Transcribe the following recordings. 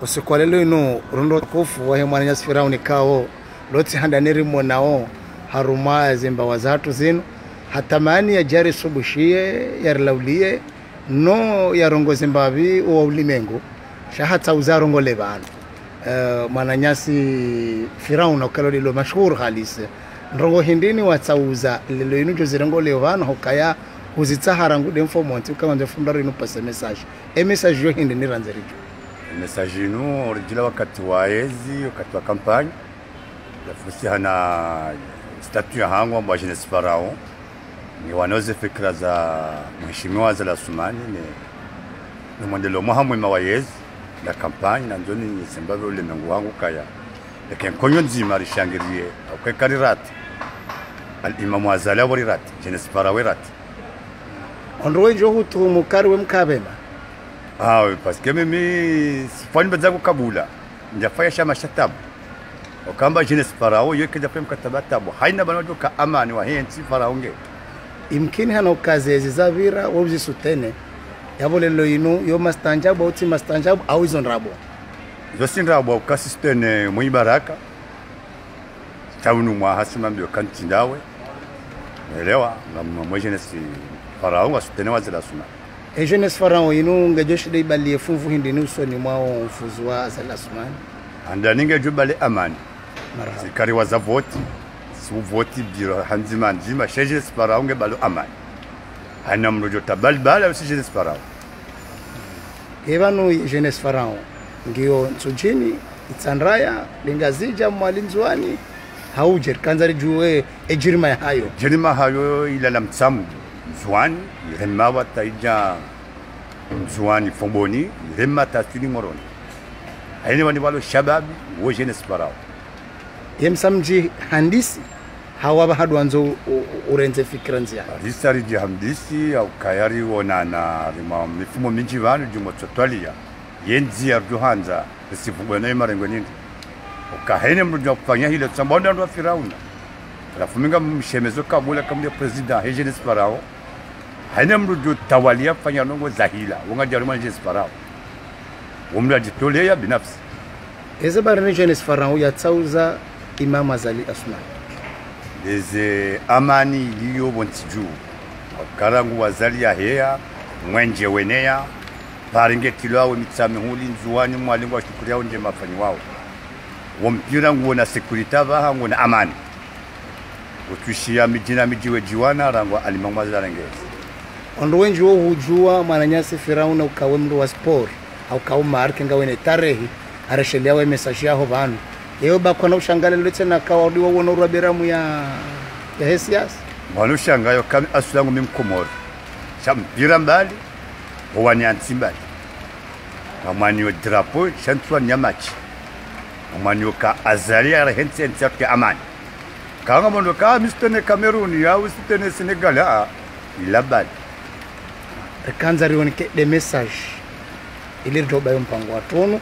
usikwalelo ino rundo kofu wa mwana Pharaon kao loti handaneri monao haruma zimba wazatu zinu hatamani ya jari subushie ya rilaulie no ya rongo zimbavi uwa ulimengu shahata uzarongo lebanu mwananyasi Pharaon ukalo lilo mashhur halise rongo hindini watauza lilo inu jozirengo levano hokaya uzitsahara ngude mfomonti ukawanze fundaro inu pase message message yo hindini ranzerijo message inu orijila wakati wa ezi wakati wa kampanya ya fusi hana statut ya hangu wa jeunesse Pharaon ni wanoze fikra za mheshimiwa Zala Sumani ni mwendelo muhamu wa ezi na kampanya na njoni nisembavyo ule mengu wangu kaya lakini konyo nzima rishangirie akwekari rati al-imamu azala wari rati jeunesse Pharaon rati onrowe njo hutu mukari we mkabema parce que mimi sifani bazaku kabula njafaya shama shatabu okamba jeunesse Pharaon yoke jape mkataba tabu haina banajo ka amani wa hensi Pharaon nge imkini hana ukazezi zavira wobuzi sutene yabolelo inu yo mastanjabu uti mastanjabu au izo nrabo zo sinrabo ukasistene muibaraka taunu mwa hasima mbio kantindawe elewa na mwa jeunesse Pharaon wasutene wazela suma jeunesse Pharaon inu ngajoshi de bali fuvu hindini usoni mwao ufuzwa Zala Sumani anda ninge jubale amani sikari waza voti su voti biro hanzima nzima jeunesse Pharaon nge balo amani hana mrojo tabalbala usi jeunesse Pharaon ebanu jeunesse Pharaon ngiyo nsujini itsanraya lingazija mwalinzwani haujer kanzari juwe ejirima hayo ila la mtsamu Zouani, irema wataija Zouani fomboni, irema tasini moroni. Haine wani walo shababi, wo jeunesse Pharaon. Yemsamji handisi, hawa bahadu anzo urenze fikra nzia. Risari ji handisi, au kayari wonana, rima mifumo minji vanu jumo totwalia. Yenzi ya rjuhanza, resifumbwana marengo nindi. Haine mrujo kufanya hile, tsambonda ndo wa Pharaon. Rafuminga mshemezo kabula kamdia president jeunesse Pharaon. Haina mrujo tawalia fanya nongo zahila wonga jaruma jeunesse Pharaon womla jitolea binafsi eze barani jeunesse Pharaon ya tsauza imam azali asma eze amani liyo bontiju karangu wazali ya hea mwenje wenea paringe tilawe mitsame huli nzuani mwalingo wa shukuria unje mafanyi wao wompira nguo na sekurita vaha nguo na amani utushia mijina mijiwe jiwana rangwa alimamu za rangezi ondowenji wo hujua mwananyasi Pharaon ukawe mndu wa sport au kawe marke ngawene tarehi areshelia we message yaho banu yeo bakona ushangale letse na kawadi wo wono rwaberamu ya hesias wanu shangayo kami asulangu mimkomoro shampira mbali wani antimbali amani drapeau chantwa nyamachi amani ka azalia rehensi entake amani kanga mondo ka mistene Cameroon ya usitene Senegal ilabali kanzari wonike de message ili roba yo mpango watono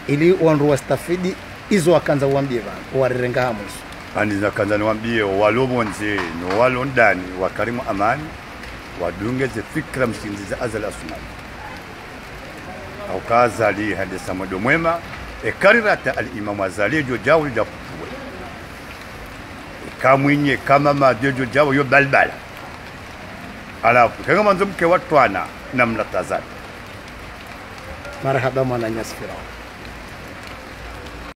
ili wandu wastafidi izo wakanza uambie bana warirenga hamuso andiza kanza niwambie walobonze no walondani wakarimu amani wadungeze fikra mshindiza Zala Sumani au kazali hadi samodo mwema karirata al-imamu azali jo jawu da kuwe kamwinye kama madejo jawu yo balbala alafu kanga manzo mke watwana na mlatazani marhaba mwananyasi Pharaon